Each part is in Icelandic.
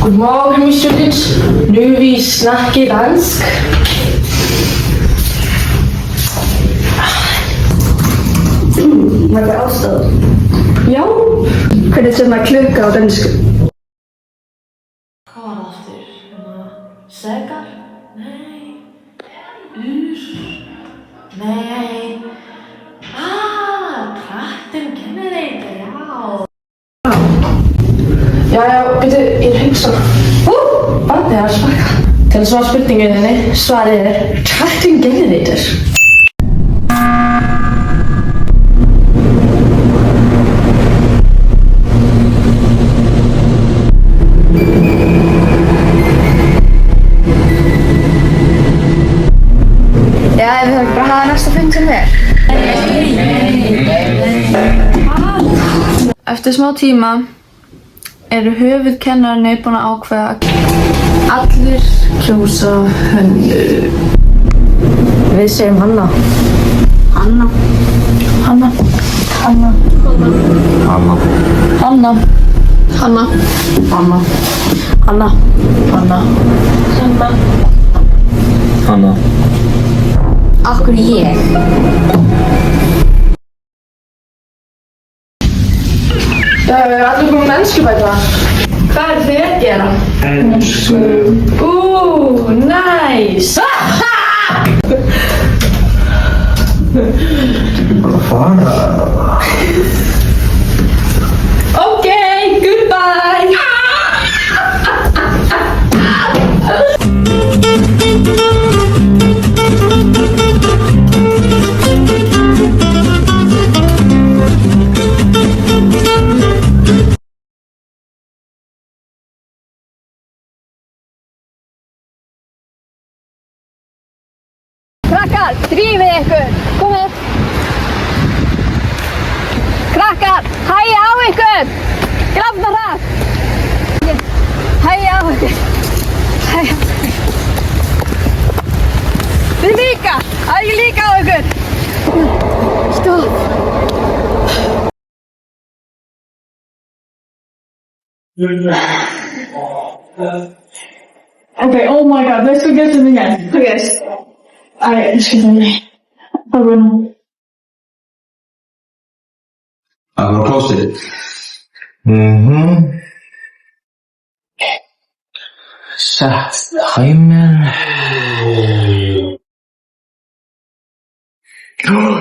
Godmorgen, Miss Judith. Nu vil vi snakke dansk. Må jeg afsted? Já. Kan det til mig klukka á dönsku? Hvað var aftur? Segar? Nei. Ur? Nei. Traktinn generator, já. Já, byrju, ég hugsa. Barnið er að sparka. Til að svara spurningunni, svarið er traktinn generator. Já, við þarfum bara að hafa næsta fund sem þér. Eftir smá tíma eru höfuðkennararnir búin að ákveða að allir kjósa Hönnu. Við segjum Hanna. Hanna. Hanna. Hanna. Hanna. Hanna. Hanna. Anna. Hanna. Anna. Hanna. Hanna. Akkur ég. Það er allir komið með ennskubæta. Hvað er þið að gera? Ennsku. Næs! Bara fara. Ok, goodbye! Krakkar, drífið ykkur! Komið! Krakkar, hægja á ykkur! Grafna hratt! Hægja á ykkur! Hægja á ykkur! Þið líka! Hægja líka á ykkur! Stopp! Okay, oh my god, let's go get them again. Okay. Alright, let's get them again. I'm gonna post it. Mm-hmm. Set timer.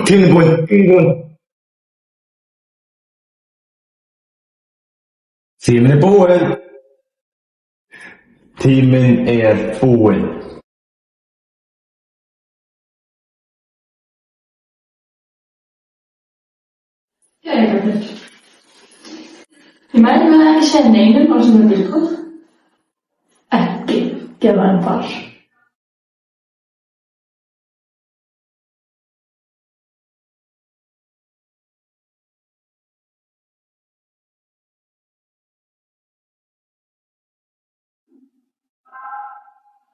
Tíminn búinn. Tíminn er búinn. Tíminn er búinn. Jæja, Björn. Ég mæli með að ekki segja neinum á sem er byrkuð. Ekki gefa þeim far.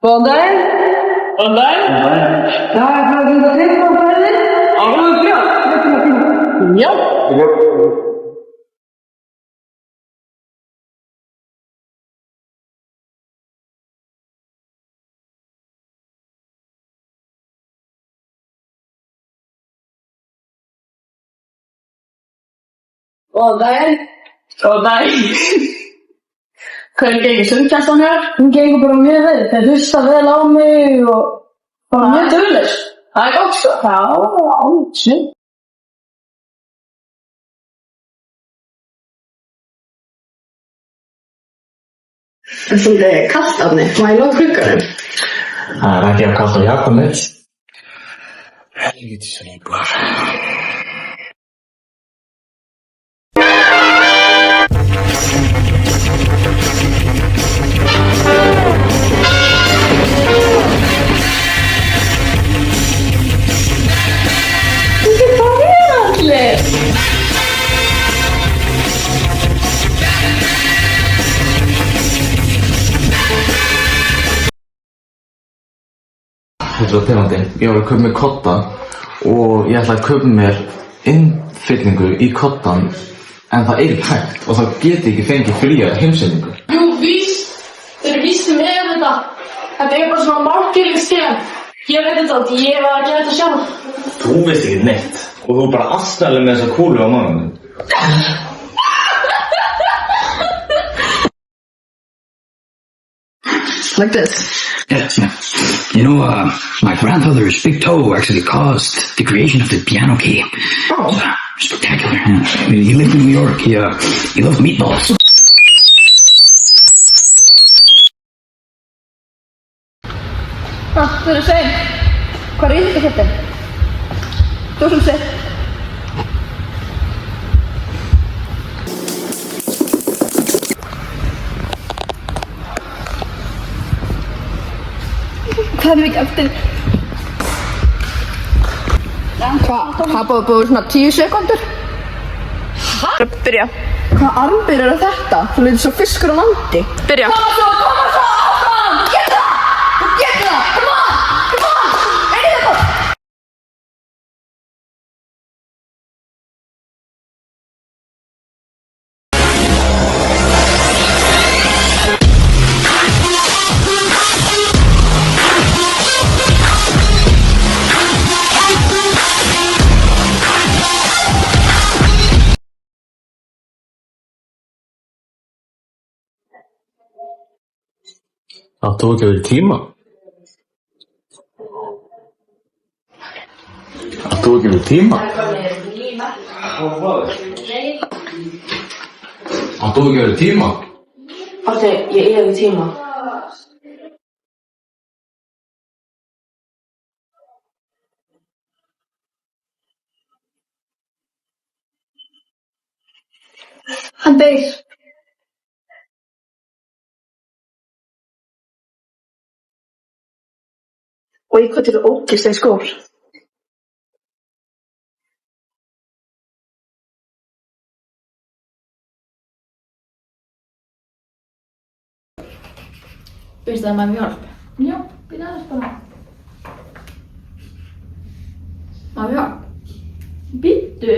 Góðan daginn. Góðan daginn. Já, ég þarf að geta þitt á fæðið. Alveg frá. Já. Góðan daginn. Góðan daginn. Hvernig gengur sundkjæstan hér? Hún gengur bara mjög vel. Þeir hlusta vel á mig og bara mjög dugleg. Það er gott sko. Já, snill. Það er svolítið kallt af mig. Má ég lóta klukkanum? Það er ekki að kalla á Jakonet. Helvítis íbúar. Þetta var tegandi. Ég var að kaupa mér kodda og ég ætla að kaupa mér innfyllingu í koddan en það er ekki hægt og það geti ekki fengið fría heimsendingu. Jú, víst. Þetta er bara svona margirlingstíðan. Ég veit þetta allt, ég var að gera þetta sjálf. Þú veist ekki neitt og þú er bara aðstæðlega með þessa kúlu á mannum. Like this. Yes. You know, my grandfather's big toe actually caused the creation of the piano key. Oh. Spectacular. Yeah. He lived in New York. He loved meatballs. Þú eru að segja, hvað er íþróttafréttin? Þú sem segir. Hvað er mikið eftir? Það búið svona 10 sekúndur. Hæ? Byrja. Hvaða armbyrður er þetta? Þú lítið svo fiskur á landi. Byrja. Koma svo, áfram! Þú getur það! Þú getur það! Come on! Einnig það bort! Átt þú ekki verið tíma? Átt þú ekki verið tíma? Átt þú ekki verið tíma? Átti, ég er við tíma. Hann deyr. Og í hvað til ógeðslegir skór. Veistu það maður hjálp? Já, býta aðeins bara. Maður hjálp? Býttu?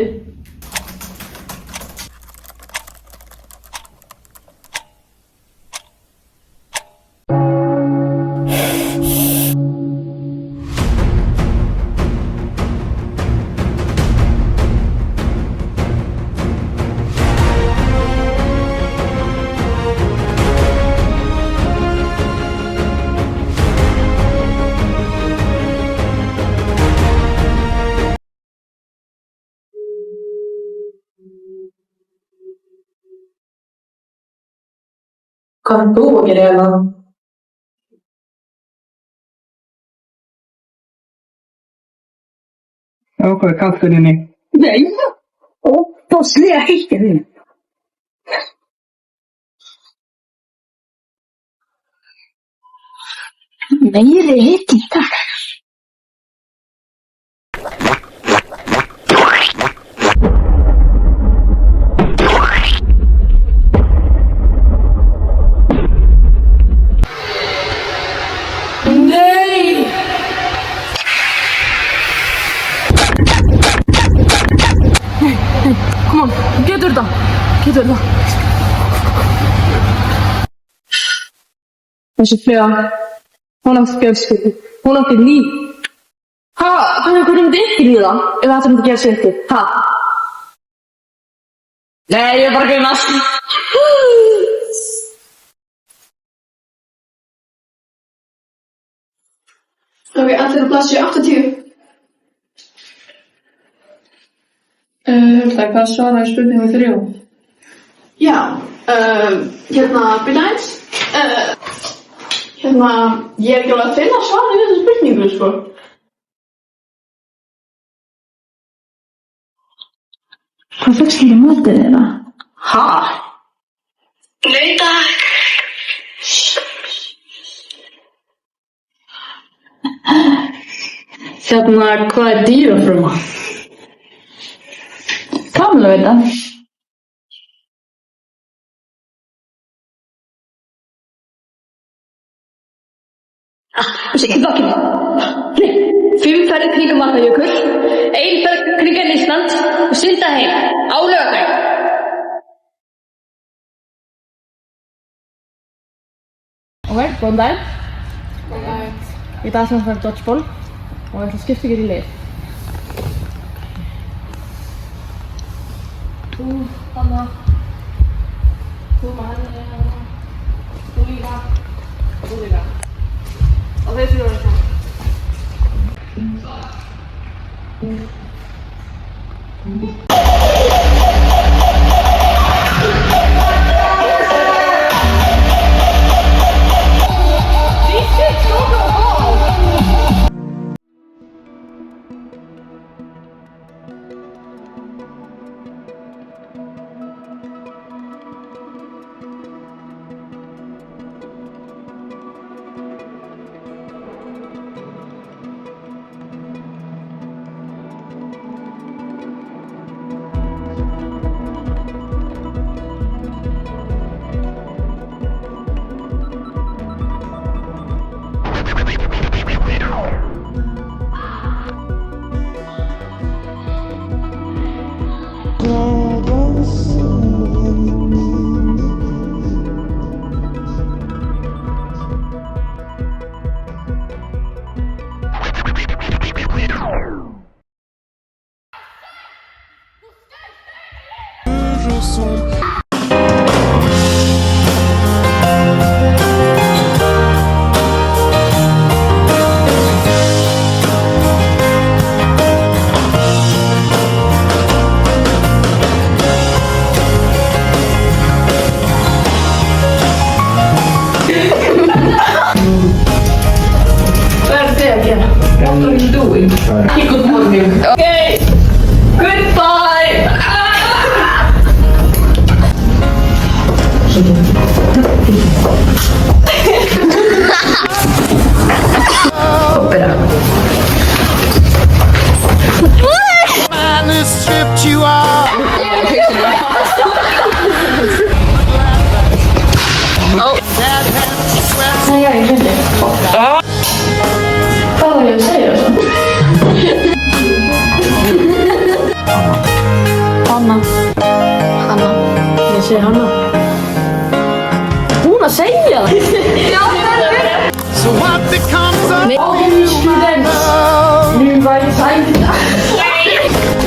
Hvað er þú að gera hérna? Hvað er kaffið inni? Nei, óbáslega heitt er þín. Meiri heitt í dag. Come on, getur þetta. Getur þetta. Þessi flega, hún átti fjölskyldu. Hún átti líf. Ha, hann er hvernig ykkur í það? Eða þetta myndi gera sér ykkur? Ha? Nei, ég er bara að grínast. Ok, allir á plassi 80. Hulda, hvað svaraði spurningu 3? Já, hérna, byrja eins. Hérna, ég er ekki alveg að finna svarið við þessu spurningu, sko. Hvað fyrst þér í matið þeirra? Ha? Nei, takk. Hérna, hvað er dýrafruma? Gamla veit það. Ekki bakið. 5 ferðir kringum Vatnajökul, 1 ferð kringum Ísland og synda heim á laugardag. Ok, góðan dag. Í dag sem það er dodgeball og ég ætla að skipta ykkur í lið. Þú, Hanna. Þú með henni, Hanna. Þú líka. Og þú líka. Og þeir fyrir að vera saman. Good morning. Okay. Goodbye. Stripped you off. Nej, jag är inte. Vad var det jag säger så? Hanna. Hanna. Jag säger Hanna. Hon har säger det. So what becomes of Nej, student. Nu var det sant.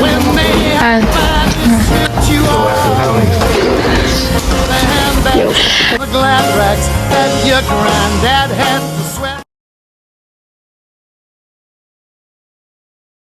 when they stripped you off? The handbags, the glad rags that your granddad had to sweat.